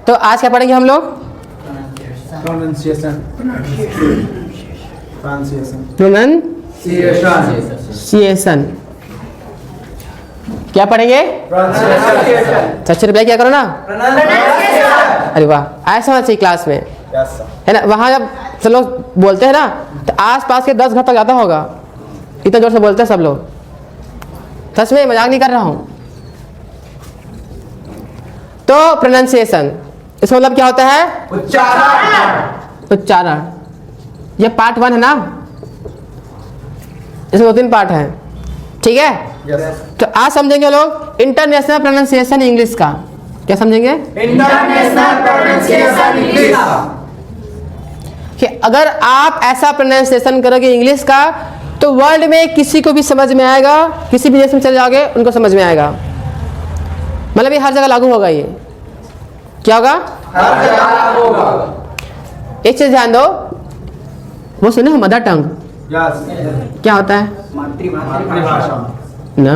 तो आज क्या पढ़ेंगे हम लोग? प्रोनाउंसिएशन। क्या पढ़ेंगे? अच्छा रिप्लाई क्या करो ना। अरे वाह, ऐसा होना चाहिए क्लास में, है ना। वहाँ जब सब लोग बोलते हैं ना तो आस पास के 10 घर तक जाता होगा, इतना जोर से बोलते हैं सब लोग। सच में, मजाक नहीं कर रहा हूँ। तो प्रोनाउंसिएशन, इसका मतलब क्या होता है? उच्चारण। ये पार्ट 1 है ना, इसमें 2-3 पार्ट हैं, ठीक है। तो आज समझेंगे लोग इंटरनेशनल प्रोनाउंसिएशन इंग्लिश का। क्या समझेंगे? इंटरनेशनल प्रोनाउंसिएशन इंग्लिश का। कि अगर आप ऐसा प्रोनाउंसिएशन करोगे इंग्लिश का तो वर्ल्ड में किसी को भी समझ में आएगा, किसी भी देश में चले जाओगे उनको समझ में आएगा। मतलब ये हर जगह लागू होगा। ये क्या होगा? हर जगह लागू होगा। एक चीज ध्यान दो, वो सुने हो मदर टंग? क्या होता है मातृभाषा ना?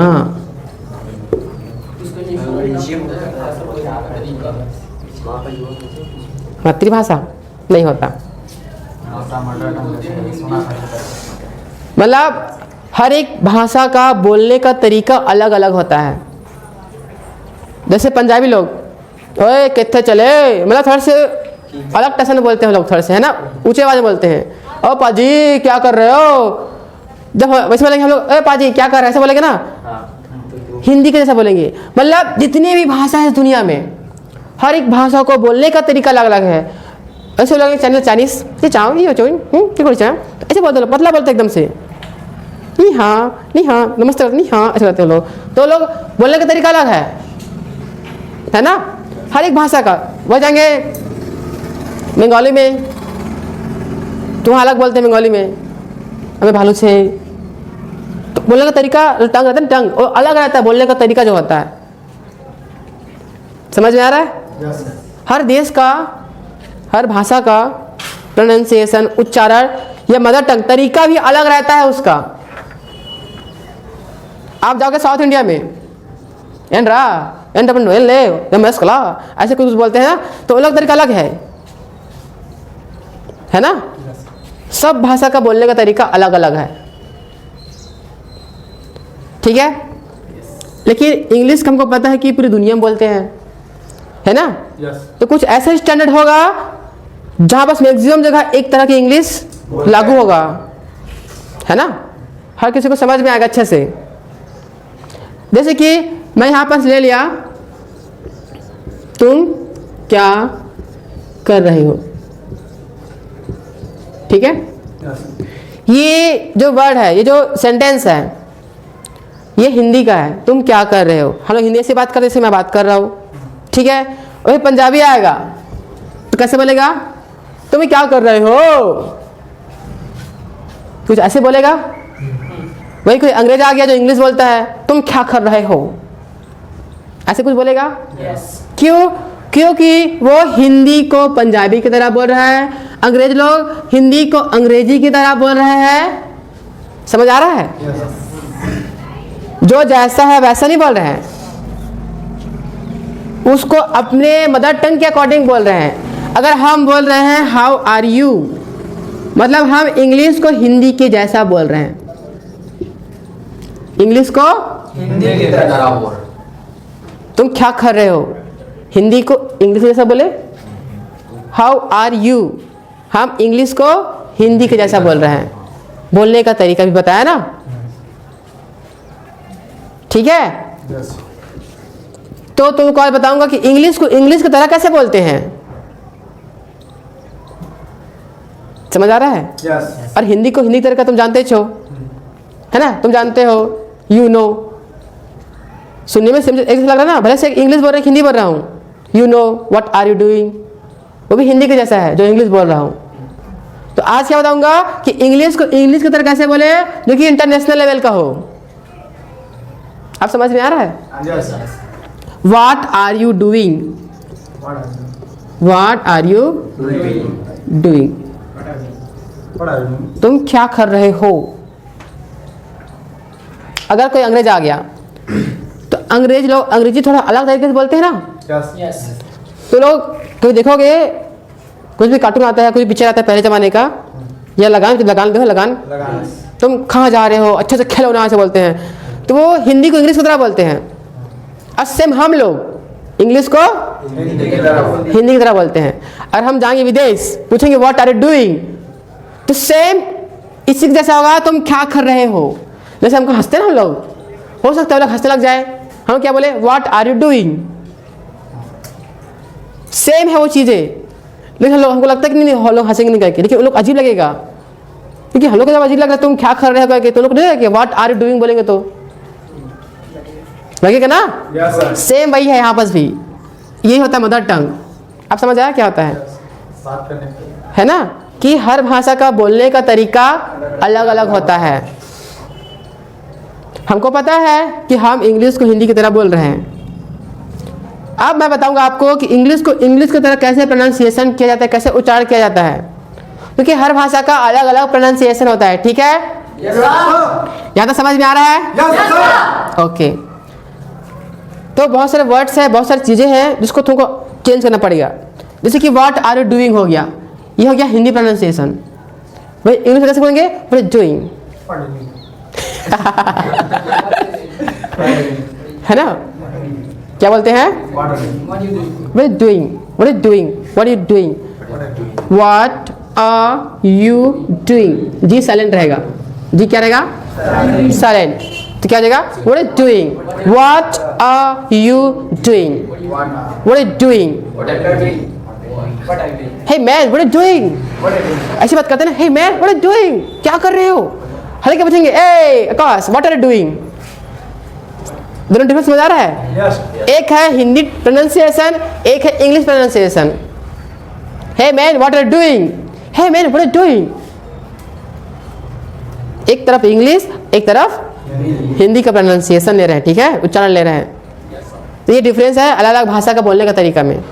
मातृभाषा नहीं होता। मतलब हर एक भाषा का बोलने का तरीका अलग अलग होता है। जैसे पंजाबी लोग ओए कितने चले, मतलब थोड़ा से अलग टैक्सेंट में बोलते हैं लोग, थोड़े से, है ना, ऊंचे आवाज में बोलते हैं। ओ पाजी क्या कर रहे हो, जब वैसे बोलेंगे हम लोग, ए पाजी क्या कर रहे हैं, ऐसे बोलेंगे ना। हिंदी के जैसा बोलेंगे। मतलब जितनी भी भाषा है दुनिया में, हर एक भाषा को बोलने का तरीका अलग अलग है। ऐसे बोलेंगे चाइनीज, ये चाओ ये ऐसे बोलते लोग, पतला बोलते एकदम से। नी हाँ नमस्ते, नी हाँ ऐसे करते हैं लोग। तो लोग बोलने का तरीका अलग है ना, हर एक भाषा का। वो जाएंगे बंगाली में तो वहाँ अलग बोलते हैं, बंगाली में हमें भालू से। तो बोलने का तरीका टंग रहता है, टंग वो अलग रहता है, बोलने का तरीका जो होता है। समझ में आ रहा है? हर देश का, हर भाषा का प्रोनाउंसिएशन, उच्चारण या मदर टंग तरीका भी अलग रहता है उसका। आप जाओगे साउथ इंडिया में ऐसे कुछ बोलते हैं ना, तो अलग तरीका अलग है ना। सब भाषा का बोलने का तरीका अलग अलग है, ठीक है। लेकिन इंग्लिश हमको पता है कि पूरी दुनिया में बोलते हैं, है ना। तो कुछ ऐसा स्टैंडर्ड होगा जहां बस मैक्सिमम जगह एक तरह की इंग्लिश लागू होगा, है ना, हर किसी को समझ में आएगा अच्छे से। जैसे कि मैं यहां पर ले लिया, तुम क्या कर रहे हो, ठीक है। ये जो वर्ड है, ये जो सेंटेंस है, ये हिंदी का है। तुम क्या कर रहे हो, हम लोग हिंदी से बात कर रहे, जैसे मैं बात कर रहा हूँ, ठीक है। वही पंजाबी आएगा तो कैसे बोलेगा? तुम क्या कर रहे हो, कुछ ऐसे बोलेगा। वही कोई अंग्रेज आ गया जो इंग्लिश बोलता है, तुम क्या कर रहे हो, ऐसे कुछ बोलेगा। क्यों? क्योंकि वो हिंदी को पंजाबी की तरह बोल रहा है, अंग्रेज लोग हिंदी को अंग्रेजी की तरह बोल रहे हैं। समझ आ रहा है? जो जैसा है वैसा नहीं बोल रहे हैं, उसको अपने मदर टंग के अकॉर्डिंग बोल रहे हैं। अगर हम बोल रहे हैं हाउ आर यू, मतलब हम इंग्लिश को हिंदी के जैसा बोल रहे हैं, इंग्लिश को हिंदी की तरह बोल। तुम क्या कर रहे हो, हिंदी को इंग्लिश जैसा बोले। हाउ आर यू, हम इंग्लिश को हिंदी के जैसा बोल रहे हैं, बोलने का तरीका भी बताया ना, ठीक है। तो तुमको और बताऊंगा कि इंग्लिश को इंग्लिश की तरह कैसे बोलते हैं। समझ आ रहा है? और हिंदी को हिंदी की तरह का तुम जानते हो, है ना, तुम जानते हो, यू नो। सुनने में एक लग रहा है ना, भले से इंग्लिश बोल रहे हिंदी बोल रहा हूँ। You know what are you doing, वो भी हिंदी के जैसा है जो इंग्लिश बोल रहा हूँ। तो आज क्या बताऊंगा कि इंग्लिश को इंग्लिश की तरह कैसे बोले जो कि इंटरनेशनल लेवल का हो। आप समझ में आ रहा है? What are you doing, what are you doing, तुम क्या कर रहे हो। अगर कोई अंग्रेज आ गया तो अंग्रेज लोग अंग्रेजी थोड़ा अलग तरीके से बोलते हैं ना। तो लोग कभी देखोगे कुछ भी कार्टून आता है, कुछ पिक्चर आता है पहले ज़माने का, या लगान देखो लगान, तुम कहाँ जा रहे हो, अच्छे से खेलो ना, ऐसे बोलते हैं। तो वो हिंदी को इंग्लिश की तरह बोलते हैं, और सेम हम लोग इंग्लिश को हिंदी की तरफ हिंदी की तरह बोलते हैं। और हम जाएंगे विदेश, पूछेंगे व्हाट आर यू डूइंग, तो सेम इसी के जैसा होगा, तुम क्या कर रहे हो। जैसे हमको हंसते हैं ना हम लोग, हो सकता है लोग हंसने लग जाए, हम क्या बोले what are you doing, same है वो चीज़ें। लेकिन हम लोग, हमको लगता है कि नहीं हम लोग हंसेंगे नहीं करके, लेकिन उन लोग अजीब लगेगा, क्योंकि हम लोग को जब अजीब लग रहा है तुम क्या कर रहे हो करके, तो लोग नहीं लगेगा व्हाट आर यू डूइंग बोलेंगे तो लगेगा ना। यस सर सेम वही है यहाँ पर भी, यही होता है मदर टंग। आप समझ आया क्या होता है? बात करने के है ना, कि हर भाषा का बोलने का तरीका अलग अलग होता है। हमको पता है कि हम इंग्लिश को हिंदी की तरह बोल रहे हैं। अब मैं बताऊंगा आपको कि इंग्लिश को इंग्लिश की तरह कैसे प्रोनाउंसिएशन किया जाता है, कैसे उच्चारण किया जाता है, क्योंकि हर भाषा का अलग अलग प्रोनाउंसिएशन होता है। ठीक है, यस सर यहाँ तक समझ में आ रहा है? Yes sir okay. तो बहुत सारे वर्ड्स हैं, बहुत सारी चीज़ें हैं जिसको तुमको चेंज करना पड़ेगा। जैसे कि व्हाट आर यू डूइंग हो गया, ये हो गया हिंदी प्रोनाउंसिएशन। भाई इंग्लिश में कैसे बोलेंगे? व्हाट इज डूइंग, है ना, क्या बोलते हैं? What is doing, what is doing, what is doing, what are you doing. G silent रहेगा, जी क्या रहेगा? साइलेंट। तो क्या हो जाएगा? What is doing, what are you doing, what is doing. Hey man what is doing, ऐसी बात करते हैं ना, hey man what is doing, क्या कर रहे हो। हल्के पूछेंगे ए Akash what are you doing. दोनों डिफरेंस समझ आ रहा है? यस एक है हिंदी प्रोनाउंसिएशन, एक है English pronunciation. Hey man what are you doing, hey man what are you doing. एक तरफ इंग्लिश, एक तरफ हिंदी का प्रोनाउंसिएशन ले रहे हैं, ठीक है, उच्चारण ले रहे हैं। तो ये डिफरेंस है अलग अलग भाषा का बोलने का तरीका में।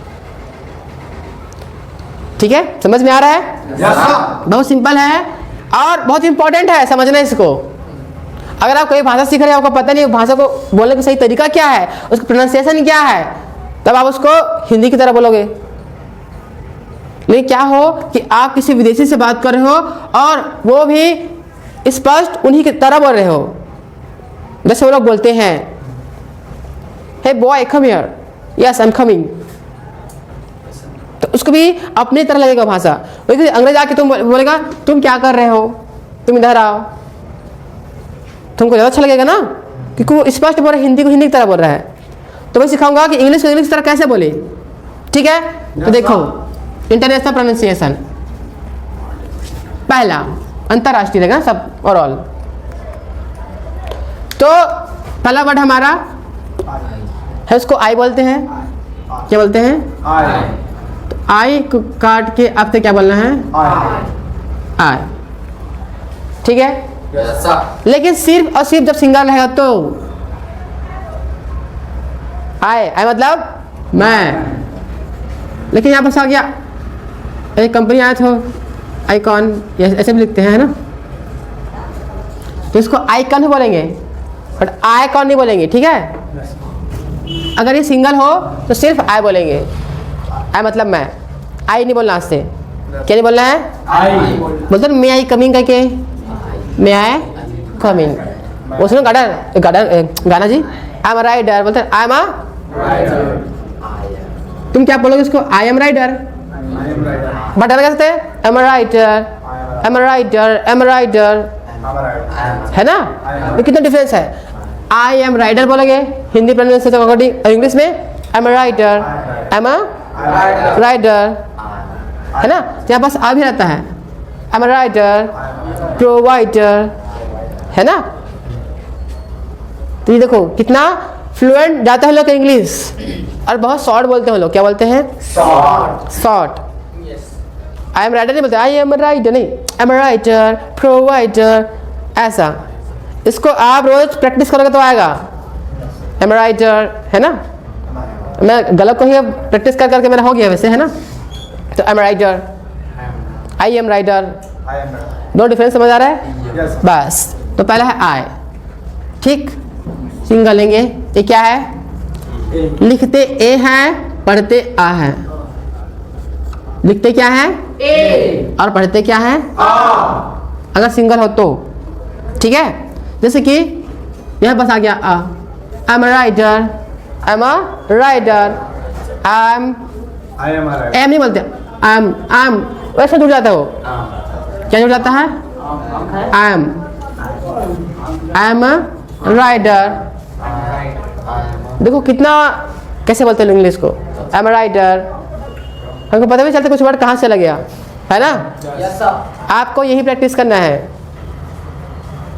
ठीक है, समझ में आ रहा है? यस सर बहुत सिंपल है और बहुत इंपॉर्टेंट है समझना इसको। अगर आप कोई भाषा सीख रहे हो, आपको पता नहीं भाषा को बोलने का सही तरीका क्या है, उसका प्रोनाउंसिएशन क्या है, तब आप उसको हिंदी की तरह बोलोगे। लेकिन क्या हो कि आप किसी विदेशी से बात कर रहे हो और वो भी स्पष्ट उन्हीं की तरह बोल रहे हो। जैसे वो लोग बोलते हैं hey boy come here, yes I am coming, तो उसको भी अपनी तरह लगेगा भाषा। वही अंग्रेज आके तुम बोलेगा तुम क्या कर रहे हो, तुम इधर आओ, तुमको ज़्यादा अच्छा लगेगा ना, क्योंकि वो स्पष्ट बोल रहा है, हिंदी को हिंदी की तरह बोल रहा है। तो मैं सिखाऊंगा कि इंग्लिश को इंग्लिश की तरह कैसे बोले। ठीक है, तो देखो इंटरनेशनल प्रोनाउंसिएशन, पहला अंतरराष्ट्रीय रहेगा सब और ऑल। तो पहला वर्ड हमारा है, उसको आई बोलते हैं। क्या बोलते हैं? आई को काट के आपसे क्या बोलना है? आई। ठीक है, यस सर लेकिन सिर्फ और सिर्फ जब सिंगल रहेगा तो आई, आई मतलब मैं। लेकिन यहाँ पर आ गया एक कंपनी आया था आईकॉन, ऐसे भी लिखते हैं, है ना, तो इसको आईकॉन ही बोलेंगे बट आईकॉन नहीं बोलेंगे। ठीक है, अगर ये सिंगल हो तो सिर्फ आई बोलेंगे, आई मतलब मैं, आई नहीं बोलना आज से। क्या नहीं बोलना है? आई बोलते मे आई कमिंग करके, मे आई कमिंग। वो सुनो गाना जी, आई एम राइडर, बोलते आई एम तुम क्या बोलोगे उसको? I am rider. बट कैसे am rider, am rider, am rider, है ना। ये कितना डिफरेंस है? आई एम राइडर बोलोगे हिंदी प्रोनाउंसिएशन अकॉर्डिंग, इंग्लिश में एम राइडर, एम राइडर, है ना। यहाँ पास आ भी रहता है, एम राइडर, प्रोवाइडर, है ना। तो ये देखो कितना फ्लुएंट जाता है लोग इंग्लिश, और बहुत शॉर्ट बोलते हैं लोग। क्या बोलते हैं? शॉर्ट। आई एम राइडर नहीं बोलते, आई एम राइडर नहीं, एम राइडर, प्रोवाइडर, ऐसा। इसको आप रोज प्रैक्टिस करोगे तो आएगा, एम राइडर, है ना। मैं गलत को ही प्रैक्टिस कर करके मेरा हो गया वैसे, है ना। तो am rider, I am rider, दो डिफरेंस समझ आ रहा है? यस बस। तो पहला है आई, ठीक, सिंगल लेंगे, ये क्या है? लिखते ए है पढ़ते आ है, लिखते क्या है ए और पढ़ते क्या है आ अगर सिंगल हो तो। ठीक है, जैसे कि यहाँ बस आ गया आ, I am rider, I am a rider, I am I am a am नहीं बोलते, आई एम वैसे जुड़ जाता है वो, क्या जुड़ जाता है आई एम अ राइडर। देखो कितना कैसे बोलते हैं इंग्लिश को, आई एम अ राइडर, हमको पता भी चलता कुछ वर्ड कहाँ से चला गया है ना। यस सर आपको यही प्रैक्टिस करना है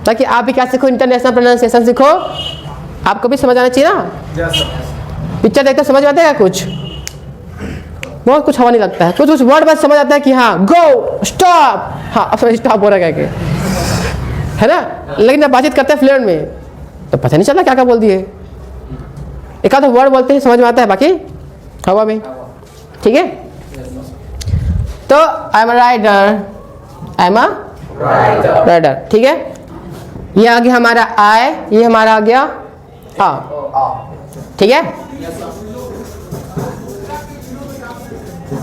ताकि आप भी क्या सीखो, इंटरनेशनल प्रोनाउंसिएशन सीखो, आपको भी समझ आना चाहिए ना। Yes, sir. पिक्चर देखते समझ में आता है कुछ, बहुत कुछ हवा नहीं लगता है, कुछ कुछ वर्ड बस समझ आता है कि हाँ गो स्टॉप, हाँ अब स्टॉप हो रहा है क्या है ना। लेकिन जब बातचीत करते हैं फ्लुएंट में तो पता नहीं चलता क्या क्या बोल दिए, एक आध वर्ड बोलते हैं समझ में आता है, बाकी हवा में। ठीक है, तो I am a rider, I am a rider. ठीक है, ये आ गया हमारा आई, ये हमारा आ गया आ। ठीक है,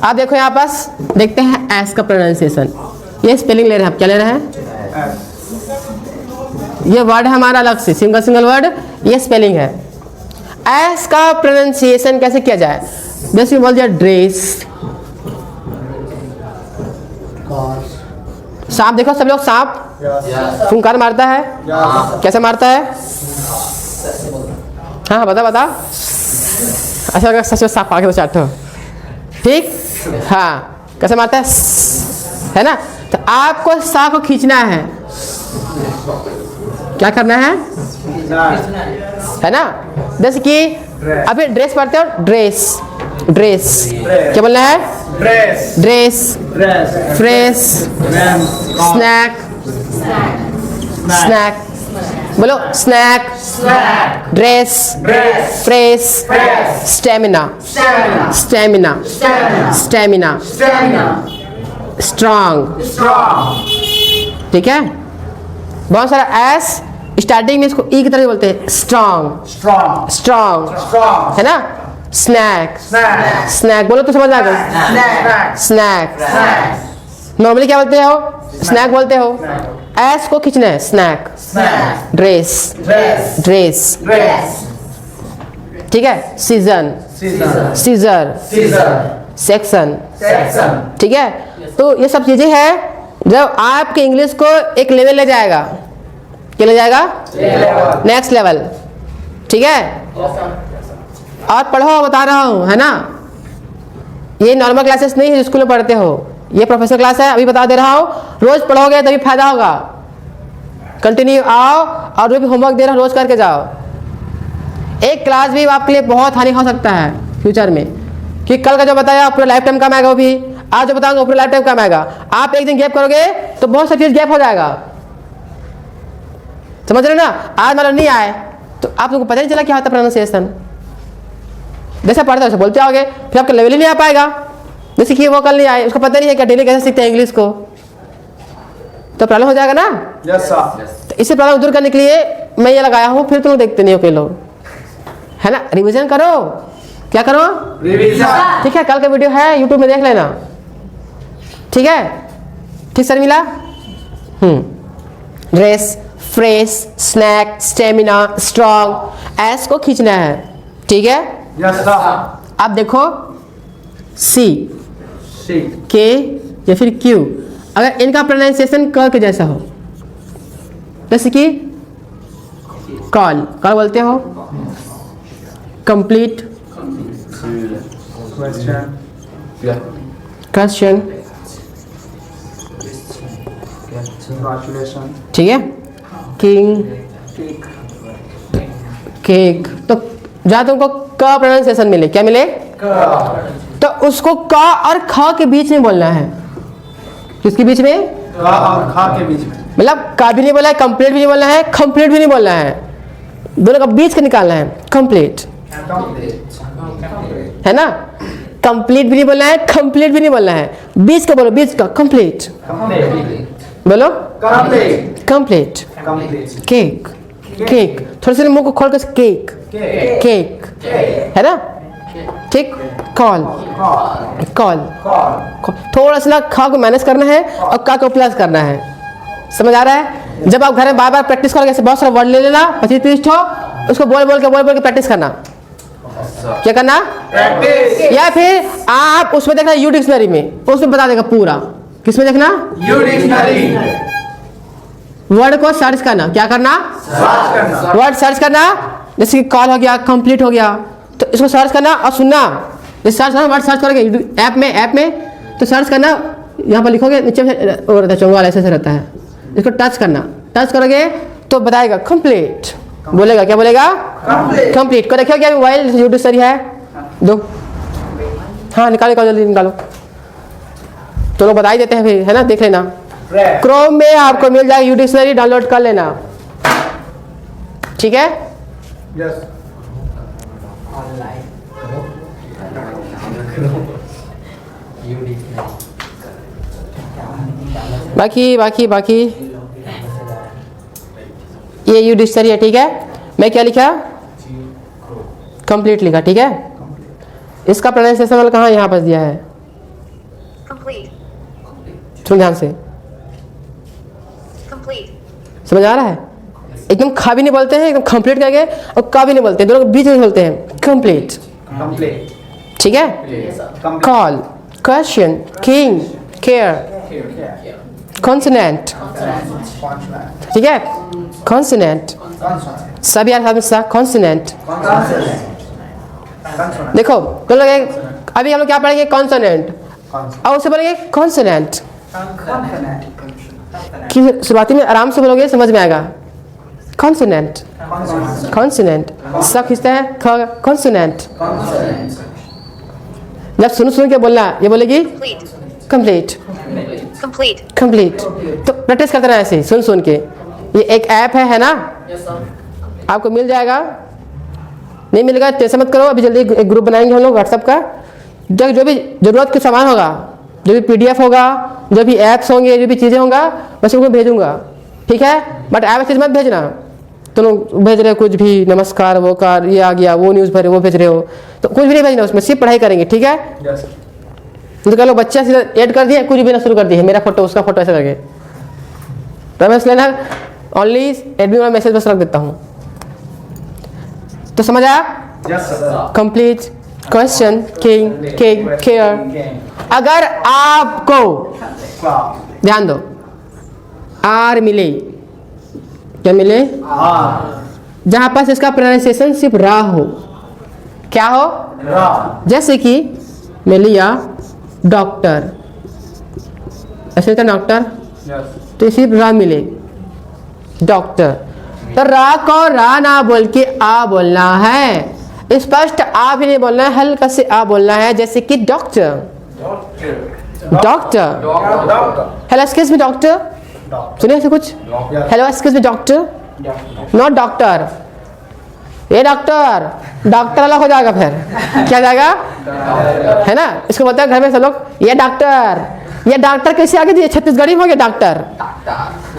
आप देखो यहाँ पास देखते हैं एस का प्रोनाउंसिएशन, ये स्पेलिंग ले रहे हैं आप, क्या ले रहे हैं, ये वर्ड है हमारा अलग से सिंगल सिंगल वर्ड, ये स्पेलिंग है। एस का प्रोनाउंसिएशन कैसे किया जाए, जैसे बोल दिया ड्रेस, सांप, देखो सब लोग सांप फुंकार मारता है, कैसे मारता है, हाँ हाँ बता बता, अच्छा अगर सच में सांप आगे तो चाटो, ठीक, हाँ कैसे मारता है ना। तो आपको सा को खींचना है, क्या करना है ना। जैसे कि अभी ड्रेस पढ़ते हो, ड्रेस ड्रेस क्या बोलना है, Dress. Dress, Dress. Fresh, Ram. Snack, snack बोलो, snack, dress, Dress. Fresh, Fresh. Stamina, stamina, stamina, Stamina. Strong. Strong. ठीक है, बहुत सारा एस स्टार्टिंग में इसको ई की तरह बोलते हैं, स्ट्रांग, Strong. Strong Strong. है ना। Snack, Snack. स्नैक बोलो तो समझ आ गया, Snack. स्नैक। Snack. नॉर्मली क्या बोलते हो, स्नैक बोलते हो, एस को खींचना है, snack, Snack. Dress, Dress. Dress. Dress. ठीक है, season, Season. Scissor, Scissor. Section. Section. ठीक है, तो ये सब चीजें हैं जब आपके इंग्लिश को एक लेवल ले जाएगा, क्या ले जाएगा, Level. Next level. ठीक है, और पढ़ो बता रहा हूँ है ना, ये नॉर्मल क्लासेस नहीं है स्कूल में पढ़ते हो, ये प्रोफेशनल क्लास है, अभी बता दे रहा हूँ, रोज पढ़ोगे तभी फायदा होगा। कंटिन्यू आओ और जो भी होमवर्क दे रहा हूँ रोज करके जाओ। एक क्लास भी आपके लिए बहुत हानि हो सकता है फ्यूचर में, कि कल का जो बताया पूरा लाइफ टाइम काम आएगा, वो भी आज जो बताऊंगा पूरा लाइफ टाइम काम आएगा। आप एक दिन गैप करोगे तो बहुत सा चीज गैप हो जाएगा, समझ रहे ना। आज मतलब नहीं आए तो आप लोगों को पता नहीं चला क्या होता प्रोनाउंसिएशन, जैसे पढ़ते वैसे बोलते आओगे, फिर आपका लेवल ही नहीं आ पाएगा। जैसे कि वो कल नहीं आए, उसको पता नहीं है क्या डेली कैसे सीखते हैं इंग्लिश को, तो प्रॉब्लम हो जाएगा ना। Yes, sir. तो इसे प्रॉब्लम दूर करने के लिए मैं ये लगाया हूँ, फिर तुम देखते नहीं हो कई लोग, है ना। रिवीजन करो, क्या करो, Revision. ठीक है। कल का वीडियो है यूट्यूब में देख लेना, ठीक है। ठीक सर मिला। Dress, fresh, snack, stamina, strong, S को खींचना है, ठीक है। Yes, sir. आप देखो सी, C. के या फिर क्यू, अगर इनका प्रोनाउंसिएशन क के जैसा हो, जैसे कि कॉल, कॉल बोलते हो, कंप्लीट, Question. Question, Congratulations. ठीक है। किंग, केक, तो जहाँ तुमको क प्रोनाउंसिएशन मिले, क्या मिले, तो उसको क और ख के बीच में बोलना है। किसके बीच में, का और खा के बीच में. मतलब का भी नहीं बोलना है, कंप्लीट भी नहीं बोलना है, कंप्लीट भी नहीं बोलना है, दोनों का बीच का निकालना है, कंप्लीट, है ना। कंप्लीट भी नहीं बोलना है, कंप्लीट भी नहीं बोलना है, बीच का बोलो, बीच का, कंप्लीट बोलो, Complete. Complete. Complete. Cake, cake, थोड़ा सा मुंह को खोल कर केक, केक, है ना। ठीक, कॉल कॉल थोड़ा सा खा को माइनस करना है और का को प्लस करना है। समझ आ रहा है? जब आप घर में बार बार प्रैक्टिस करोगे, ऐसे बहुत सारा वर्ड ले लेना 25-30 ठो, उसको बोल बोल के प्रैक्टिस करना। क्या करना? प्रैक्टिस। या फिर आप उसमें देखना यू डिक्शनरी में, उसमें बता देगा पूरा। किसमें देखना? U dictionary. वर्ड को सर्च करना। क्या करना? सर्च करना। वर्ड सर्च करना। जैसे कि कॉल हो गया, कंप्लीट हो गया, तो इसको सर्च करना और सुनना। जैसे सर्च करना, वर्ड सर्च करोगे ऐप में तो सर्च करना, यहाँ पर लिखोगे, नीचे और रहता है चौंगा ऐसे रहता है, इसको टच करना। टच करोगे तो बताएगा कंप्लीट, बोलेगा। क्या बोलेगा? कंप्लीट। को देखिए क्या मोबाइल यूट्यूब सही है? दो, हाँ निकालो जल्दी निकालो। तो लोग बता ही देते हैं फिर, है ना? देख लेना, क्रोम में आपको मिल जाएगा यू डिक्शनरी, डाउनलोड कर लेना। ठीक है? यस। बाकी ये यू डिक्शनरी है। ठीक है? मैं क्या लिखा? कंप्लीट लिखा। ठीक है? इसका प्रोनाउंसिएशन वाला कहाँ यहाँ पर दिया है? सुन ध्यान से, समझ आ रहा है? एकदम खा भी नहीं बोलते हैं, एकदम कंप्लीट करके, और का भी नहीं बोलते, दोनों के बीच में बोलते हैं कंप्लीट। कंप्लीट। ठीक है? Call, question, king, care, consonant. ठीक है? कॉन्सोनेंट, सभी अल्फाबेट सा कॉन्सोनेंट। देखो तो लोग अभी हम लोग क्या पढ़ेंगे? कॉन्सोनेंट, और उससे बोलेंगे कॉन्सोनेंट। कि शुरुआती में आराम से बोलोगे, समझ में आएगा। कॉन्सोनेंट, कॉन्सोनेंट, सा खींचता है, कॉन्सोनेंट। जब सुन के बोलना, ये बोलेगी कंप्लीट, कंप्लीट। तो प्रैक्टिस करते रहना ऐसे सुन के। ये एक ऐप है ना? आपको मिल जाएगा, नहीं मिलेगा टेंशन मत करो, अभी जल्दी एक ग्रुप बनाएंगे हम लोग व्हाट्सएप का। जो भी जरूरत के सामान होगा, जो भी PDF होगा, जो भी ऐप्स होंगे, जो भी चीज़ें होंगा, बस उनको भेजूंगा। ठीक है? बट ऐप चीज़ मत भेजना। तो लोग भेज रहे हो कुछ भी, नमस्कार, वो कार, ये आ गया, वो न्यूज़ भरे, वो भेज रहे हो, तो कुछ भी नहीं भेजना उसमें, सिर्फ पढ़ाई करेंगे। ठीक है? तो कह लो बच्चा सीधा ऐड कर दिया, कुछ भी ना शुरू कर दी है, मेरा फोटो उसका फोटो ऐसे करके, तो मैं इसलिए ना ओनली एडमिन वाला मैसेज बस रख देता हूँ। तो समझ आया? Complete, question, king, cake, care. अगर आपको ध्यान दो, आर मिले, क्या मिले? जहां पास इसका प्रोनाउंसिएशन सिर्फ रा हो। क्या हो? रा। जैसे कि मैं लिया डॉक्टर, ऐसे था डॉक्टर, तो सिर्फ रा मिले, डॉक्टर। तो रा को रा ना बोल के आ बोलना है, स्पष्ट आ भी नहीं बोलना है, हल्का से आ बोलना है। जैसे कि doctor, doctor, hello excuse me doctor, सुनिए ऐसे कुछ, hello excuse me doctor, not doctor. ये डॉक्टर, डॉक्टर अलग हो जाएगा, फिर क्या जाएगा? है ना? इसको बोलते हैं घर में सब लोग, ये डॉक्टर। ये डॉक्टर कैसे आगे दिए? छत्तीसगढ़ी हो गया डॉक्टर,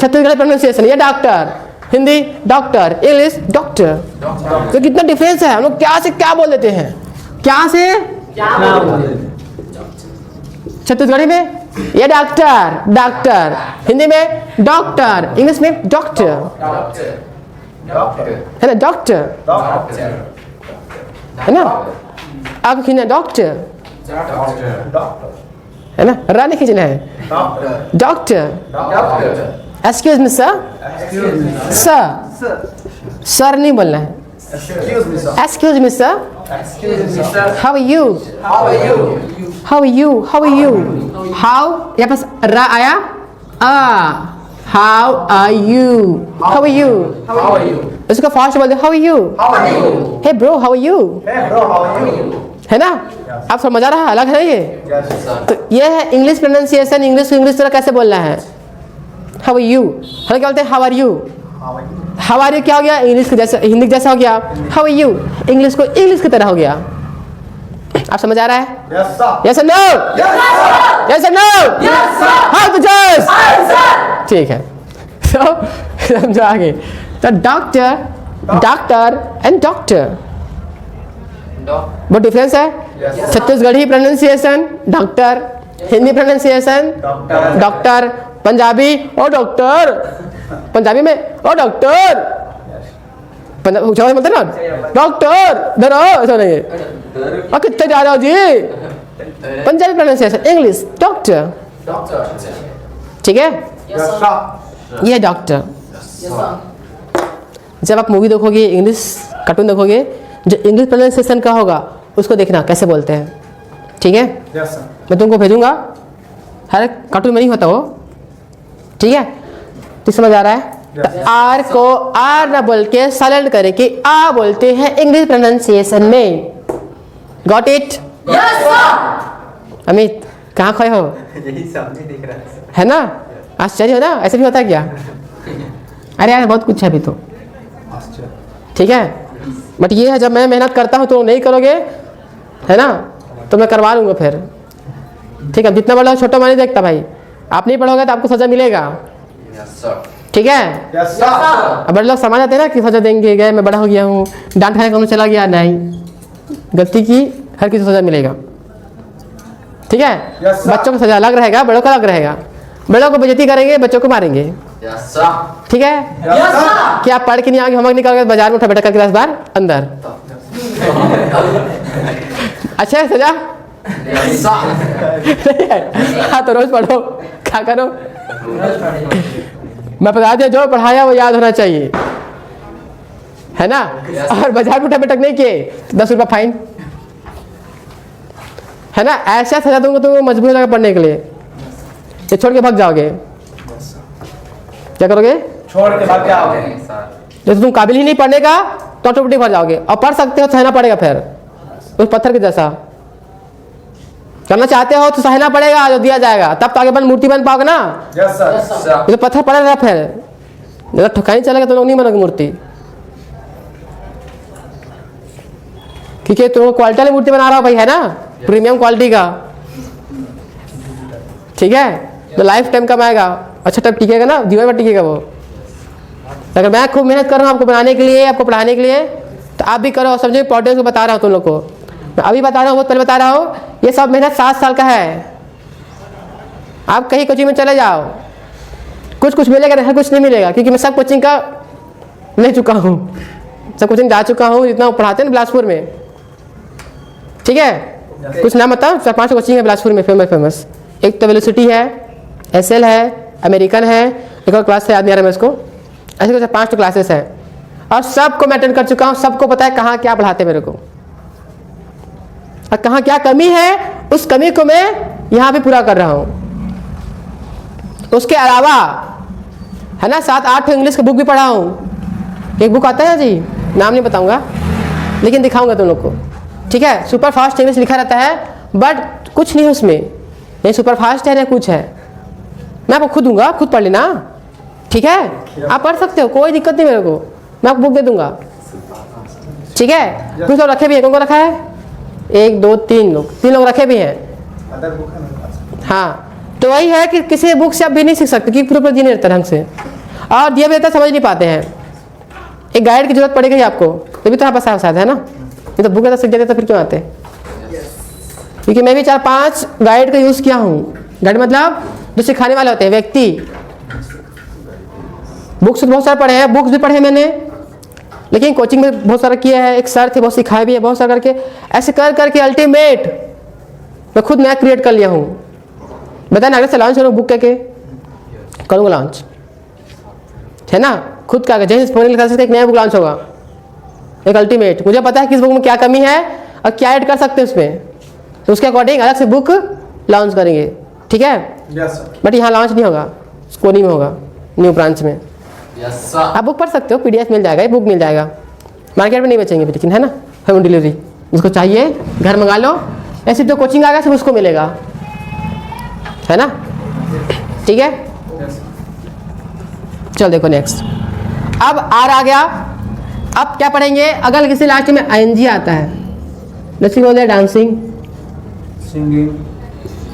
छत्तीसगढ़ी प्रोनाउंसिएशन। ये doctor, Hindi doctor, English doctor. तो कितना डिफरेंस है। हम लोग क्या से क्या बोल देते हैं, क्या से छत्तीसगढ़ी में ये डॉक्टर, डॉक्टर, हिंदी में डॉक्टर, इंग्लिश में डॉक्टर, है ना? डॉक्टर, है ना? आप खींचना डॉक्टर, है ना? रा नहीं खींचना है, doctor. Excuse me sir, sir नहीं बोलना है। Excuse me sir, how are you, how are you, how, यहाँ पास रा आया, हाउ आर यू, इसको फास्ट बोल दे, how are you, hey bro how are you, है ना? आप समझ आ रहा है? अलग है ये। तो ये है इंग्लिश प्रोनाउंसिएशन। इंग्लिश तरह कैसे बोलना है? हाउ आर यू, हम क्या बोलते हैं? How are you. How are you क्या हो गया? इंग्लिश के जैसा, हिंदी जैसा हो गया। हाउ आर यू इंग्लिश को इंग्लिश की तरह हो गया। आप समझ आ रहा है? Yes no, yes no, how to जज। ठीक है, तो समझो आगे। तो डॉक्टर, डॉक्टर एंड डॉक्टर, बहुत डिफरेंस है। Yes. Chhattisgarhi pronunciation doctor, Hindi pronunciation doctor. Doctor, Punjabi ओ डॉक्टर, पंजाबी में ओ डॉक्टर, पंजाबी मतलब ना डॉक्टर धरो ऐसा नहीं है। और कितने जा रहे हो जी? Punjabi pronunciation English doctor, doctor. ठीक है, यस सर। ये डॉक्टर। Yes sir. जब आप मूवी देखोगे, इंग्लिश कार्टून देखोगे, जो इंग्लिश प्रोनाउंसिएशन का होगा उसको देखना कैसे बोलते हैं, ठीक है। Yes, sir. मैं तुमको भेजूंगा, हर कार्टून में नहीं होता वो, ठीक है। तो समझ आ रहा है? तो आर को आर ना बोल के साइलेंट करे कि आ बोलते हैं इंग्लिश प्रोनाउंसिएशन में। Got it? Yes sir. Amit कहाँ खोए हो? यही सामने दिख रहा है ना, आश्चर्य हो ना, ऐसे भी होता है क्या? अरे यार बहुत कुछ है अभी तो, है। ठीक है। बट ये है जब मैं मेहनत करता हूँ तो नहीं करोगे, है ना, तो मैं करवा लूँगा फिर, ठीक है। जितना बड़ा हो छोटा मैं नहीं देखता भाई, आप नहीं पढ़ोगे तो आपको सजा मिलेगा, यस सर। ठीक है। Yes, yes sir. सर। अब बड़े लोग समझ आते हैं ना कि सजा देंगे, गए मैं बड़ा हो गया हूँ, डांट खाने का चला गया, नहीं, गलती की हर किसी को सजा मिलेगा, ठीक है। Yes, sir. बच्चों को सजा अलग रहेगा, बड़ों का अलग रहेगा। बड़ों को बेइज्जती करेंगे, बच्चों को मारेंगे, यस सर। ठीक है। Yes sir. कि आप पढ़ के नहीं आओगे, होमवर्क नहीं करोगे, बाजार में उठा बैठा करके 10 बार अंदर। अच्छा है सजा? Yes sir. हाँ तो रोज पढ़ो, क्या करो, मैं बता दिया जो पढ़ाया वो याद होना चाहिए, है ना। और बाजार में उठा बैठक नहीं किए तो 10 रुपया फाइन, है ना। ऐसा सजा दूंगा तो मजबूर लगा पढ़ने के लिए, ये छोड़ के भाग जाओगे, क्या करोगे? छोड़ के भाग जाओगे। जैसे तुम काबिल ही नहीं पढ़ने का तो ऑटोमेटिक भर जाओगे, और पढ़ सकते हो सहना पड़ेगा फिर उस पत्थर के जैसा। करना चाहते हो तो सहना पड़ेगा जो दिया जाएगा, तब तो आगे बन मूर्ति बन पाओगे ना। Yes, sir. Yes sir. ये तो पत्थर पड़ा रहा फिर, जब ठुकाई चलेगा तो लोग नहीं बनोगे मूर्ति, क्योंकि तुम क्वालिटी वाली मूर्ति बना रहा हो भाई, है ना, प्रीमियम क्वालिटी का, ठीक है। तो लाइफ टाइम कमाएगा, अच्छा टाइम टिकेगा ना, जीवन भर टिकेगा वो। अगर मैं खूब मेहनत कर रहा हूँ आपको बनाने के लिए, आपको पढ़ाने के लिए, तो आप भी करो, समझो इंपॉर्टेंस को बता रहा हूँ तुम लोग को, मैं अभी बता रहा हूँ, बहुत पहले बता रहा हूँ। ये सब मेहनत 7 साल का है। आप कहीं कोचिंग में चले जाओ, कुछ कुछ मिलेगा, हर कुछ नहीं मिलेगा, क्योंकि मैं सब कोचिंग का ले चुका हूँ, सब कोचिंग जा चुका हूँ, जितना पढ़ाते हैं ना बिलासपुर में, ठीक है। कुछ नाम बताओ, 4-5 कोचिंग है बिलासपुर में फेमस। एक तो वेलोसिटी है, एसएल है, अमेरिकन है, एक और क्लास है याद नहीं आ रहा मैं इसको, ऐसे कुछ 5 क्लासेस हैं, और सबको मैं अटेंड कर चुका हूँ, सबको पता है कहाँ क्या पढ़ाते मेरे को, और कहाँ क्या कमी है, उस कमी को मैं यहाँ पे पूरा कर रहा हूँ। उसके अलावा है ना 7-8 इंग्लिश का बुक भी पढ़ा हूँ। एक बुक आता है जी, नाम नहीं बताऊँगा, लेकिन दिखाऊँगा तुम लोग को, ठीक है। सुपर फास्ट इंग्लिश लिखा रहता है, बट कुछ नहीं है उसमें, नहीं सुपर फास्ट है ना कुछ है, मैं आपको खुद दूंगा, खुद पढ़ लेना, ठीक है। आप पढ़ सकते हो, कोई दिक्कत नहीं मेरे को, मैं आपको बुक दे दूंगा, ठीक है। कुछ लोग रखे भी हैं, कौन को रखा है? 1 2 3 लोग, 3 लोग रखे भी हैं, Other book है मेरे पास। हाँ। तो वही है कि किसी बुक से आप भी नहीं सीख सकते, क्योंकि पूरा जी नहीं रहता ढंग से, और दिया भी रहता समझ नहीं पाते हैं, एक गाइड की जरूरत पड़ेगी आपको, तभी तो यहाँ पास शायद, है ना। नहीं तो बुक रहता सीख जाते तो फिर क्यों आते? क्योंकि मैं भी 4-5 गाइड का यूज़ किया हूँ। गाइड मतलब जो सिखाने वाले होते हैं, व्यक्ति। बुक्स बहुत सारे पढ़े हैं, बुक्स भी पढ़े मैंने, लेकिन कोचिंग में बहुत सारा किया है, एक सर थे बहुत सिखाए भी है, बहुत सारा करके ऐसे कर करके अल्टीमेट मैं खुद नया क्रिएट कर लिया हूँ। बताए ना, अगर से लॉन्च करूँ बुक के करूँगा लॉन्च, है ना, खुद का जैसे स्पोकन लिखा सकते एक नया बुक लॉन्च होगा, एक अल्टीमेट। मुझे पता है कि इस बुक में क्या कमी है और क्या ऐड कर सकते हैं उसमें, तो उसके अकॉर्डिंग अलग से बुक लॉन्च करेंगे, ठीक है। Yes, sir. बट यहाँ लॉन्च नहीं होगा, कोनी में होगा, न्यू ब्रांच में। Yes sir. आप बुक पढ़ सकते हो, पीडीएफ मिल जाएगा, ये बुक मिल जाएगा, मार्केट में नहीं बेचेंगे लेकिन, है ना, होम डिलीवरी, जिसको चाहिए घर मंगा लो, ऐसे तो कोचिंग आएगा सिर्फ उसको मिलेगा, है ना, ठीक है। Yes. चल देखो नेक्स्ट, अब आर आ गया। अब क्या पढ़ेंगे, अगर किसी लास्ट में आईएनजी आता है, जैसे बोलते हैं डांसिंग, Singing.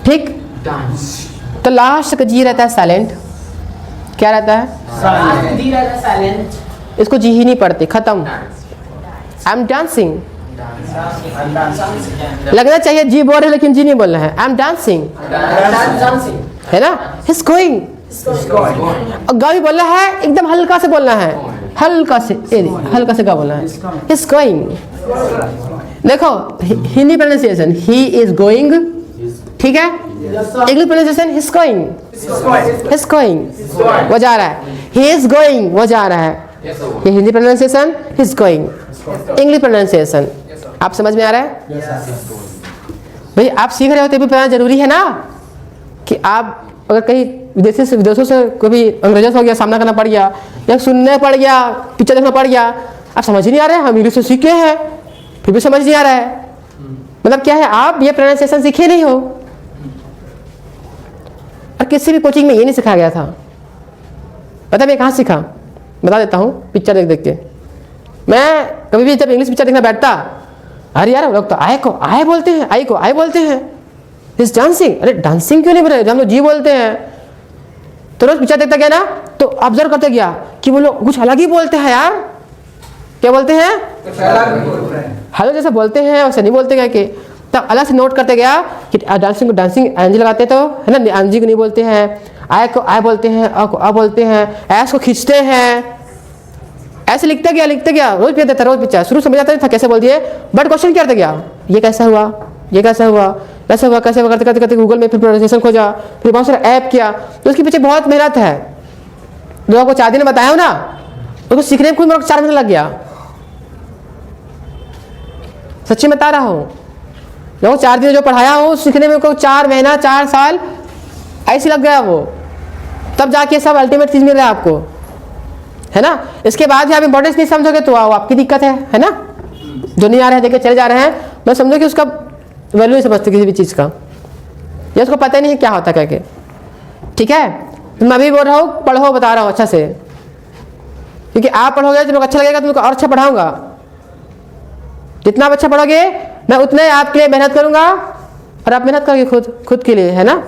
ठीक, डांस। तो लास्ट का जी रहता है साइलेंट, क्या रहता है, साइलेंट। इसको जी ही नहीं पढ़ते, खत्म। आई एम डांसिंग, लगना चाहिए जी बोल रहे हैं लेकिन जी नहीं बोलना है। आई एम डांसिंग, है ना। हिज गोइंग, और गा भी बोलना है, एकदम हल्का से बोलना है, हल्का से, हल्का से गा बोलना है। हिज गोइंग, देखो Hindi pronunciation he is going, ठीक है। English pronunciation his going, his going, वो जा रहा है। ही इज गोइंग, वो जा रहा है। ये Hindi pronunciation his going, English pronunciation आप समझ में आ रहा है? भाई आप सीख रहे हो तो भी पढ़ना जरूरी है ना, कि आप अगर कहीं विदेशों से कोई भी अंग्रेजों से हो गया सामना करना पड़ गया, या सुनने पड़ गया, पिक्चर देखना पड़ गया, आप समझ ही नहीं आ रहा है। हम इंग्लिश से सीखे हैं फिर भी समझ नहीं आ रहा है, मतलब क्या है, आप ये प्रोनाउंसिएशन सीखे नहीं हो। और किसी भी कोचिंग में ये नहीं सिखाया गया था। पता मैं कहाँ सीखा, बता देता हूँ। पिक्चर देख देख के मैं कभी भी जब इंग्लिश पिक्चर देखना बैठता, अरे यार लोग तो आए को आए बोलते हैं, आई को आए बोलते हैं, इस डांसिंग, अरे डांसिंग क्यों नहीं बोल रहे, हम लोग जी बोलते हैं। तो रोज पिक्चर देखता गया ना, तो ऑब्जर्व करते गया कि वो लोग कुछ अलग ही बोलते हैं यार। क्या बोलते हैं? हेलो जैसे बोलते हैं वैसे नहीं बोलते गए कि, तब अलग से नोट करते गया कि डांसिंग को डांसिंग एनजी लगाते तो है ना, एनजी को नहीं बोलते हैं, आय को आय बोलते हैं, अ को अ बोलते हैं, एस को खींचते हैं। ऐसे लिखते गया रोज पढ़ते था, रोज पिक्चर शुरू समझ आता था कैसे बोल दिए, बट क्वेश्चन करते गया, ये कैसा हुआ, ये कैसा हुआ, कैसे हुआ, कैसे हुआ, करते करते करते गूगल में फिर प्रोनाउंसिएशन खोजा, फिर बहुत सारा ऐप किया। तो उसके पीछे बहुत मेहनत है। जो आपको 4 दिन में बताया हो ना, उसको सीखने में खुद मेरे को 4 महीने लग गया, सच्ची बता रहा हूँ। जो 4 दिन जो पढ़ाया हूँ सीखने में को 4 महीना 4 साल ऐसे लग गया वो, तब जाके सब अल्टीमेट चीज मिल रहा है आपको, है ना। इसके बाद भी आप इंपॉर्टेंस नहीं समझोगे तो आपकी दिक्कत है ना। जो नहीं आ रहे हैं देखे चले जा रहे हैं, बस समझो कि उसका वैल्यू नहीं समझते किसी भी चीज़ का, या उसको पता ही नहीं है क्या होता क्या, ठीक है। तो मैं अभी बोल रहा हूँ पढ़ो, बता रहा हूँ अच्छा से, क्योंकि आप पढ़ोगे तो अच्छा लगेगा, तुमको और अच्छा पढ़ाऊंगा। जितना आप अच्छा पढ़ोगे मैं उतने आपके लिए मेहनत करूंगा, और आप मेहनत करोगे खुद के लिए, है ना।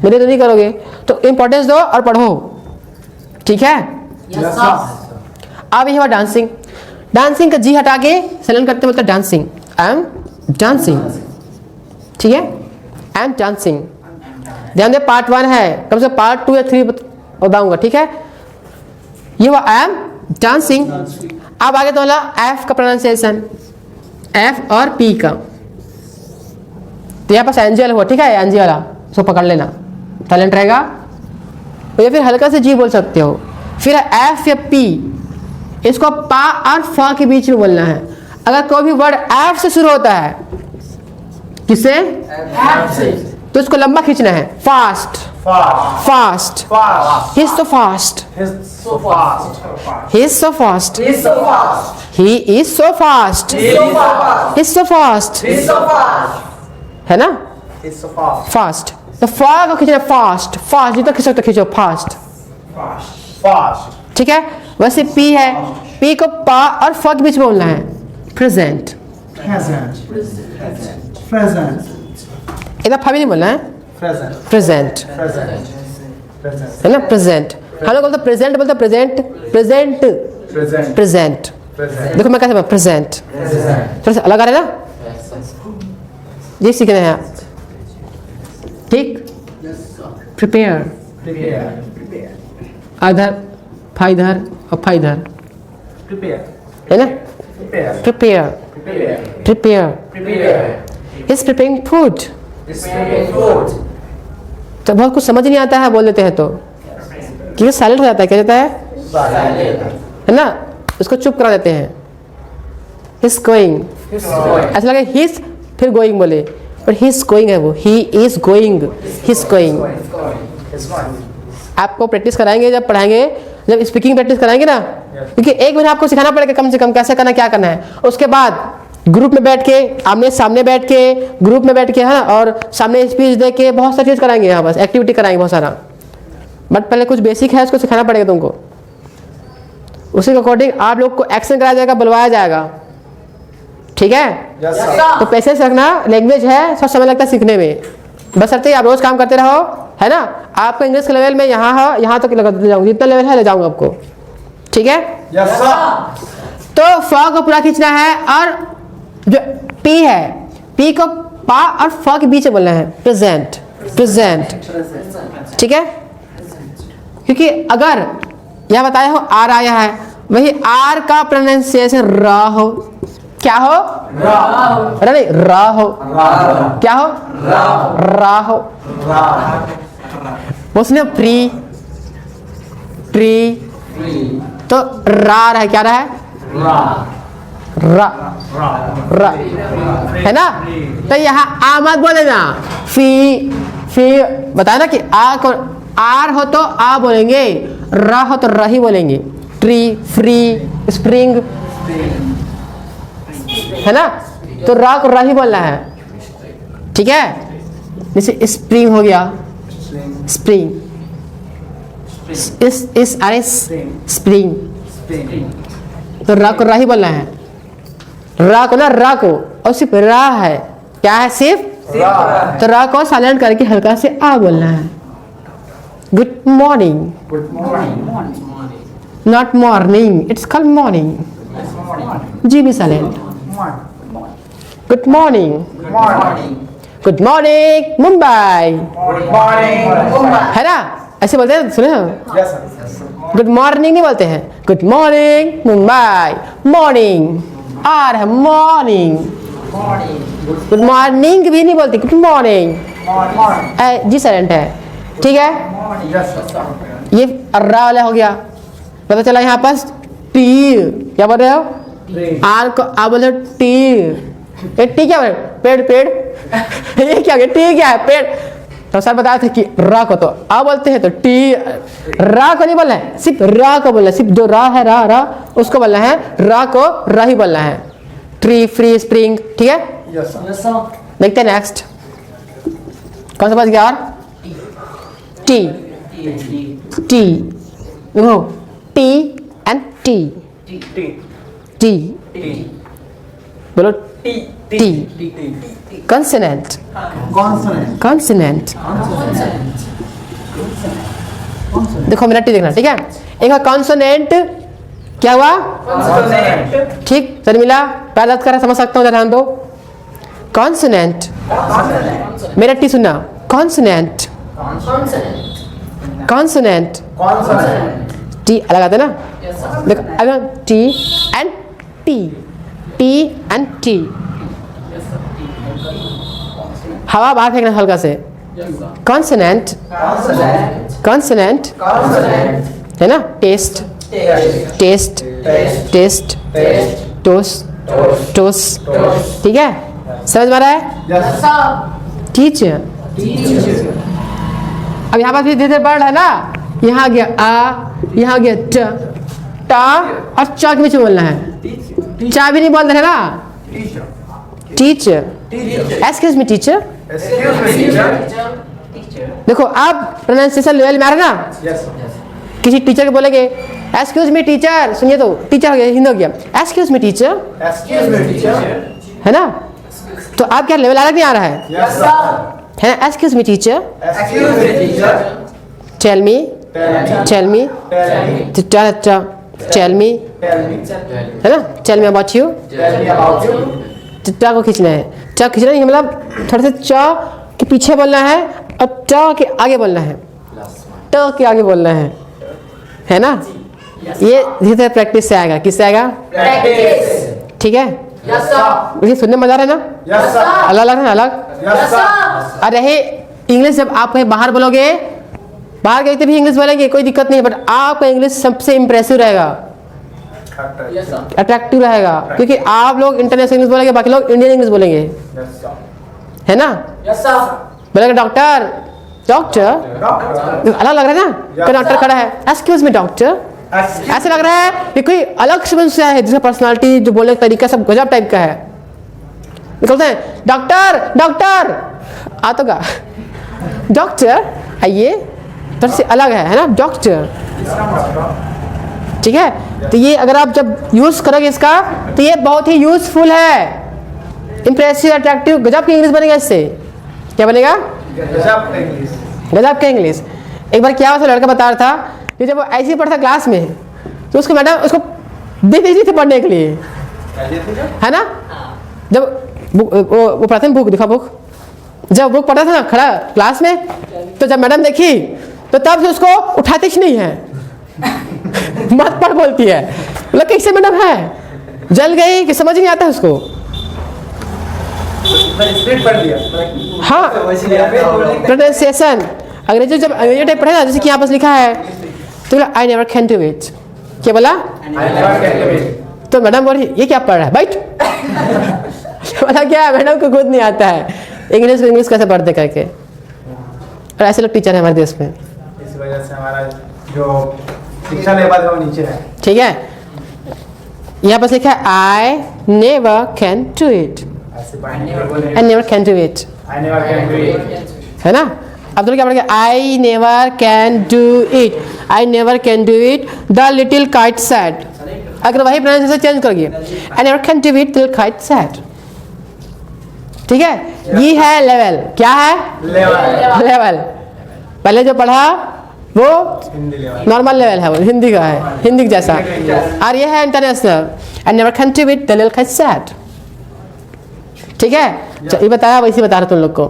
मेरे तो नहीं करोगे, तो इम्पोर्टेंस दो और पढ़ो, ठीक है। अब ये हुआ डांसिंग। डांसिंग का जी हटा के सलन करते मतलब डांसिंग, आई एम डांसिंग, ठीक है। I am dancing. ध्यान दे, पार्ट 1 है, कम से कम पार्ट 2 या 3 बताऊंगा, ठीक है। ये हुआ आई एम डांसिंग। अब आगे तो एफ का प्रोनाउंसिएशन, एफ और पी का। तो यहाँ पास एनजीएल हुआ, ठीक है, एनजी वाला उसको पकड़ लेना, टैलेंट रहेगा। तो या फिर हल्का से जी बोल सकते हो। फिर एफ या पी, इसको पा और फा के बीच में बोलना है। अगर कोई भी वर्ड एफ से शुरू होता है, किससे? एफ से, तो इसको लंबा खींचना है, fast fast, he is so fast, he is so fast, he is so fast, he is so fast, है ना, फास्ट। तो फा को खींचना, फास्ट फास्ट, जितना खींच सकते खींचो, फास्ट, ठीक है। वैसे पी है, पी को पा और फा के बीच में बोलना है, प्रेजेंट, इतना फा भी नहीं बोलना है, प्रेजेंट, है ना, प्रेजेंट। हम लोग बोलते प्रेजेंट, बोलते प्रेजेंट, प्रेजेंट, प्रेजेंट। देखो मैं कैसे प्रेजेंट, थोड़ा सा अलग आ रहा है ना, ये सीखना है आप, ठीक। प्रिपेयर, आधर फा इधर और फा इधर, है ना, prepare, prepare, is preparing food. तो बहुत कुछ समझ नहीं आता है, बोल देते हैं तो क्योंकि साइलेंट हो जाता है, क्या जाता है ना, उसको चुप करा देते हैं। हिज गोइंग, ऐसा लगे हिज फिर गोइंग बोले, पर हिज गोइंग है वो, he is going, his going. आपको प्रैक्टिस कराएंगे, जब पढ़ाएंगे, जब स्पीकिंग प्रैक्टिस कराएंगे ना, क्योंकि 1 महीना आपको सिखाना पड़ेगा कम से कम, कैसे करना क्या करना है। उसके बाद ग्रुप में बैठ के, आमने सामने बैठ के, ग्रुप में बैठ के, है ना, और सामने स्पीच दे के बहुत सारी चीज़ कराएंगे यहाँ, बस एक्टिविटी कराएंगे बहुत सारा। बट पहले कुछ बेसिक है उसको सिखाना पड़ेगा तुमको, उसी के अकॉर्डिंग आप लोग को एक्शन कराया जाएगा, बुलवाया जाएगा, ठीक है। तो पेशेंस रखना, लैंग्वेज है, सब समय लगता है सीखने में, बशर्ते आप रोज काम करते रहो, है ना। आपका इंग्लिश के लेवल में यहाँ तक लगा जाऊँगा, जितना लेवल है ले जाऊँगा आपको, ठीक है। तो फा को पूरा खींचना है, और जो पी है, पी को पा और फ के बीच में बोलना है, प्रेजेंट, प्रेजेंट, ठीक है। क्योंकि अगर यह बताया हो आर आया है, वही आर का प्रोनाउंसिएशन र हो, क्या हो, रा नहीं, रा हो, क्या हो, रा हो। उसने फ्री, ट्री, तो रा है, क्या रहा है, रा, रा है ना। तो यहाँ आ मत बोले ना, फी बताया ना कि आ को आर हो तो आ बोलेंगे, रा हो तो रा ही बोलेंगे। ट्री, फ्री, स्प्रिंग, है ना, तो रा को रा ही बोलना है, ठीक है। जैसे स्प्रिंग हो गया, स्प्रिंग, इस अरे स्प्रिंग, तो रा को रा ही बोलना है, रा को ना, रा को, और सिर्फ रा है, क्या है, सिर्फ तो रा को साइलेंट करके हल्का से आ बोलना है। Good morning, not morning, it's called morning, G भी silent. Good morning, good morning Mumbai, है ना, ऐसे बोलते हैं, सुने हैं। गुड मॉर्निंग नहीं बोलते हैं, गुड मॉर्निंग मुंबई, मॉर्निंग आ रहा है, मॉर्निंग। गुड मॉर्निंग भी नहीं बोलते, गुड मॉर्निंग जी साइलेंट है, ठीक है। ये अर्रा वाला हो गया। पता चला यहाँ पास टी, क्या बोल रहे हो, आर को आ बोल रहे हो टी, ये टी क्या बोल रहे, पेड़, पेड़ ये क्या, टी क्या है, पेड़। तो सर बताया था कि रा को तो आ बोलते हैं, तो टी, रा को नहीं बोलना है, सिर्फ रा को बोलना है, सिर्फ जो रा है, रा रा उसको बोलना है, रा को रा ही बोलना है। ट्री, फ्री, स्प्रिंग, ठीक है। देखते हैं नेक्स्ट कौन सा बच गया, और टी, टी, देखो टी एंड टी, टी बोलो, टी, consonant, consonant, देखो मेरा टी देखना, ठीक है। एक है कॉन्सोनेंट, क्या हुआ, ठीक, सर मिला, पहला कर समझ सकता हूँ, ध्यान दो। कॉन्सोनेंट, मेरा टी सुनना, कॉन्सोनेंट, कॉन्सोनेंट, टी अलग आता है ना, देखो अगर T and T, T and T, हवा बाहर फेंकना हल्का से। कॉन्सोनेंट, कॉन्सोनेंट है ना, test, test, test, toast, toast, ठीक है, समझ में आ रहा है। टीचर, अब यहाँ पर धीरे धीरे बढ़ रहा है ना, यहाँ गया आ, यहाँ गया ट, टा और चा के बीच में बोलना है, चा भी नहीं बोल रहे ना, टीचर, एक्सक्यूज मी टीचर। देखो आप प्रोनाउंसिएशन लेवल में आ रहे ना, किसी टीचर को बोलेंगे एक्सक्यूज मी टीचर, सुनिए तो टीचर हो गया, हिंदी हो गया, एक्सक्यूज मी टीचर, है ना, तो आप क्या लेवल अलग नहीं आ रहा है ना, excuse me teacher, tell me, tell me, tell me, है ना, टेल मी अबाउट यू, टा को खींचना है, चा खींचना नहीं, मतलब थोड़ा सा चा के पीछे बोलना है और टा के आगे बोलना है, ट के आगे बोलना है ना। ये धीरे धीरे प्रैक्टिस से आएगा, किससे आएगा, ठीक है। मुझे सुनने में मजा आ रहा है ना, अलग अलग है ना, अलग। और रहे इंग्लिश, जब आप कहीं बाहर बोलोगे, बाहर गए भी इंग्लिश बोलेंगे, कोई दिक्कत नहीं है, बट आपका इंग्लिश सबसे इंप्रेसिव रहेगा, अट्रैक्टिव रहेगा, क्योंकि आप लोग इंटरनेशनल इंग्लिश बोलेंगे, बाकी लोग इंडियन इंग्लिश बोलेंगे, है ना। बोलेंगे डॉक्टर, डॉक्टर अलग लग रहा है ना, कोई डॉक्टर खड़ा है, एक्सक्यूज मी डॉक्टर, ऐसे लग रहा है कि कोई अलग समस्या है, जिसका पर्सनालिटी, जो बोलने का तरीका सब गजब टाइप का है। निकलते हैं डॉक्टर, डॉक्टर आ तो का डॉक्टर आइए, तो से अलग है ना, डॉक्टर, ठीक है। तो ये अगर आप जब यूज करोगे इसका, तो ये बहुत ही यूजफुल है, इंप्रेसिव, अट्रैक्टिव, गजब की इंग्लिश बनेगा इससे। क्या बनेगा, गजब का इंग्लिश। एक बार क्या हुआ, लड़का बता रहा था कि जब वो ऐसे ही पढ़ता क्लास में, तो उसको मैडम उसको दे दी थी पढ़ने के लिए, है ना, जब वो पढ़ाते हैं बुक, दिखा बुक, जब बुक पढ़ा था ना खड़ा क्लास में, तो जब मैडम देखी तो तब से उसको उठाती ही नहीं है मत पढ़ बोलती है। बोला कैसे मैडम है, जल गई कि समझ नहीं आता है उसको। स्पीड पढ़ दिया। हाँ, प्रोनाउंसिएशन अंग्रेजी जब अंग्रेजी टाइप पढ़े ना, जैसे कि यहाँ पर लिखा है तो बोला I never can do it, क्या बोला? तो मैडम बोली ये क्या पढ़ रहा है, बैठ बोला क्या, मैडम को खुद नहीं आता है इंग्लिश कैसे पढ़ते करके। और ऐसे लोग टीचर है हमारे देश में, इस वजह से हमारा जो शिक्षा लेवल है वो नीचे है। ठीक है। यहाँ पर लिखा है I never can do it, ऐसे पढ़ने I never can do it, I never can do it, है ना। अब तो क्या पढ़ेगा, I never can do it, I never can do it the little kite said. अगर वही प्रोनाउंसिएशन चेंज करोगे, I never can do it the little kite said. ठीक है, ये है लेवल। क्या है? लेवल। पहले जो पढ़ा वो हिंदी लेवल, नॉर्मल लेवल है, वो हिंदी का है, हिंदी जैसा। और ये है international, I never can do it the little kite said. ठीक है, ये बताया वैसे बता रहा तुम लोग को।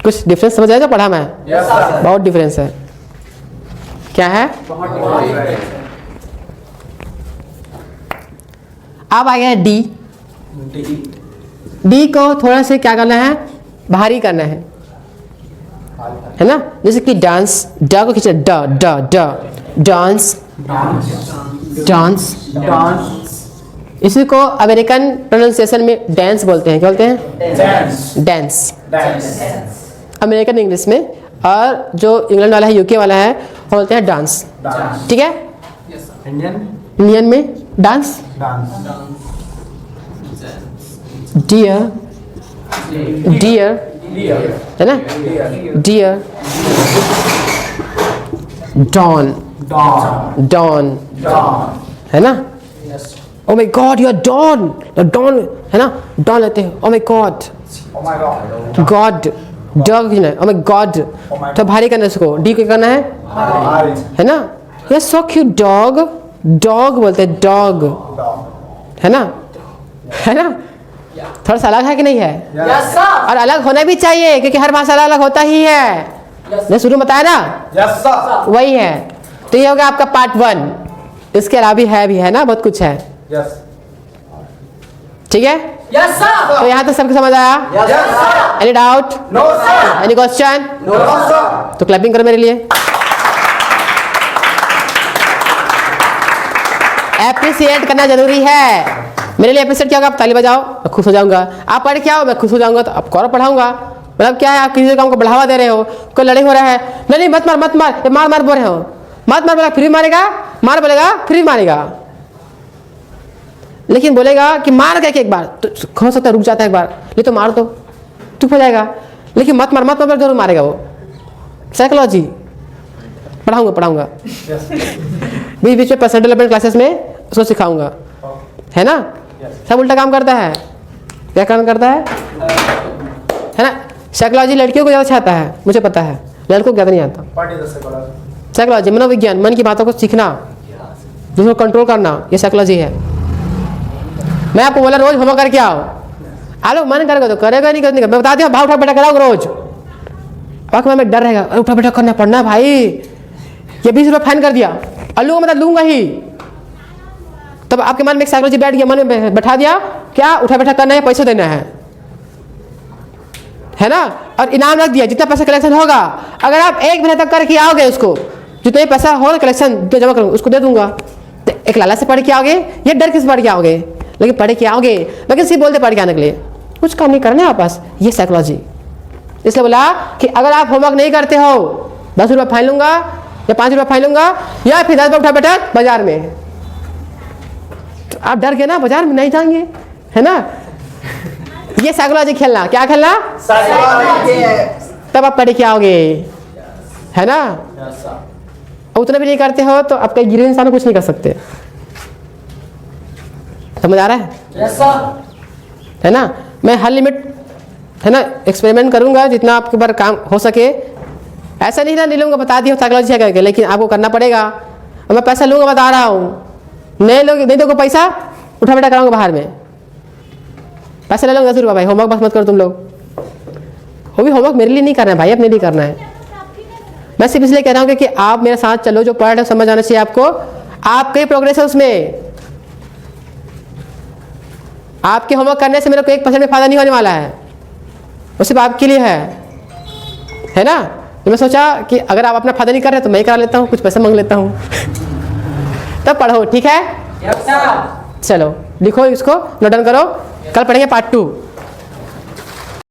कुछ डिफरेंस समझ आएगा पढ़ा मैं? बहुत डिफरेंस है। क्या है? अब आ गया डी। डी को थोड़ा से क्या करना है, भारी करना है ना। जैसे कि डांस, ड को खींचा, ड ड ड, डांस डांस डांस, इसी को अमेरिकन प्रोनाउंसिएशन में डांस बोलते हैं। क्या बोलते हैं? Dance, dance, dance, American English में। और जो इंग्लैंड वाला है, यूके वाला है, वो बोलते हैं डांस। ठीक है। इंडियन इंडियन में डांस, डांस, डियर डियर, है ना, dear, don don, don, don, है ना। Oh my God you are don, don, है ना, डॉन लेते हैं। Oh my God, oh my God, God, dog की ना, ओ माय गॉड। तो भारी करना है इसको, डी को करना है, है ना। ये सो क्यूट डॉग, डॉग बोलते हैं, डॉग, है ना, है ना। थोड़ा सा अलग है कि नहीं है? और अलग होना भी चाहिए, क्योंकि हर भाषा अलग होता ही है। मैं शुरू में बताया ना, यस सर, वही है। तो ये हो गया आपका पार्ट 1। इसके अलावा भी है ना, बहुत कुछ है। यस, ठीक है। तो यहाँ तक सबको समझ आया? Any doubt? No sir, any question? No sir, तो क्लैपिंग करो मेरे लिए। एप्रिशिएट करना जरूरी है। मेरे लिए एप्रिशिएट क्या होगा, आप ताली बजाओ, मैं खुश हो जाऊंगा। आप पढ़ के आओ, मैं खुश हो जाऊंगा। तो आप और पढ़ाऊंगा, मतलब क्या है, आप किसी काम को बढ़ावा दे रहे हो, कोई लड़ाई हो रहा है, नहीं नहीं मत मार मत मार, ये मार मार बोल रहे हो, मत मार बोलेगा फिर भी मारेगा, मार बोलेगा फिर भी मारेगा। लेकिन बोलेगा कि मार गए एक बार तो हो सकता है रुक जाता है, एक बार नहीं तो मार दो, चुप हो जाएगा। लेकिन मत मार मत मार जरूर मारेगा वो। साइकोलॉजी पढ़ाऊंगा बीच बीच में पर्सनल डेवलपमेंट क्लासेस में उसको सिखाऊंगा, है ना। सब उल्टा काम करता है। क्या काम करता है ना। साइकोलॉजी लड़कियों को ज़्यादा अच्छा आता है, मुझे पता है, लड़कों को ज़्यादा नहीं आता। साइकोलॉजी मनोविज्ञान, मन की बातों को सीखना, जिसको कंट्रोल करना, ये साइकोलॉजी है। मैं आपको बोला रोज होमवर्क करके आओ, आलो मन करेगा तो करेगा, नहीं करेगा मैं बता दिया, भाव उठा बेटा कराओ रोज। बाकी में डर रहेगा, अरे उठा बेटा करना पड़ना भाई, ये 20 रुपये फाइन कर दिया, अलूंगा मतलब लूंगा ही। तब आपके मन में एक साइकोलॉजी बैठ गया, मन में बैठा दिया क्या उठा बैठा करना है, पैसे देना है ना। और इनाम रख दिया, जितना पैसा कलेक्शन होगा, अगर आप 1 महीने तक करके आओगे उसको, जितना पैसा होगा कलेक्शन जमा करूँगा उसको दे दूंगा। तो एक लाला से पढ़ के आओगे, ये डर किस पढ़ के आओगे, लेकिन पढ़ के आओगे, लेकिन सिर्फ बोलते पढ़ के आने के लिए, कुछ काम नहीं करना है आपस। ये साइकोलॉजी, इसलिए बोला कि अगर आप होमवर्क नहीं करते हो 10 रुपये फाइन लूंगा या 5 रुपये फाइन लूंगा, या फिर 10 रुपये उठा बेटा बाजार में। तो आप डर गए ना, बाजार में नहीं जाएंगे, है ना। ये साइकोलॉजी खेलना, क्या खेलना, तब आप पढ़ के आओगे, है ना। उतना भी नहीं करते हो तो आपका गिरे इंसान कुछ नहीं कर सकते। समझ आ रहा है? है ना। मैं हर लिमिट, है ना, एक्सपेरिमेंट करूंगा जितना आपके बार काम हो सके। ऐसा नहीं ना नहीं लूंगा, बता दिया साइकोलॉजी है करके, लेकिन आपको करना पड़ेगा। और मैं पैसा लूंगा, बता रहा हूँ, नहीं लोगे नहीं दोगे पैसा उठा बेटा कराऊंगा बाहर में, पैसे ले लूँगा 10 रुपये भाई, होमवर्क बस मत करो तुम लोग। वो भी होमवर्क मेरे लिए नहीं करना है भाई, अपने लिए करना है। मैं सिर्फ इसलिए कह रहा हूँ कि आप मेरे साथ चलो, जो पढ़ रहे हो समझ आना चाहिए आपको, आपका ही प्रोग्रेस है उसमें। आपके होमवर्क करने से मेरे को 1% भी फायदा नहीं होने वाला है, वो सिर्फ आपके लिए है ना। तो मैं सोचा कि अगर आप अपना फायदा नहीं कर रहे तो मैं ही करा लेता हूँ, कुछ पैसे मांग लेता हूँ तब पढ़ो, ठीक है। चलो लिखो इसको, नोट डाउन करो, कल पढ़ेंगे पार्ट 2।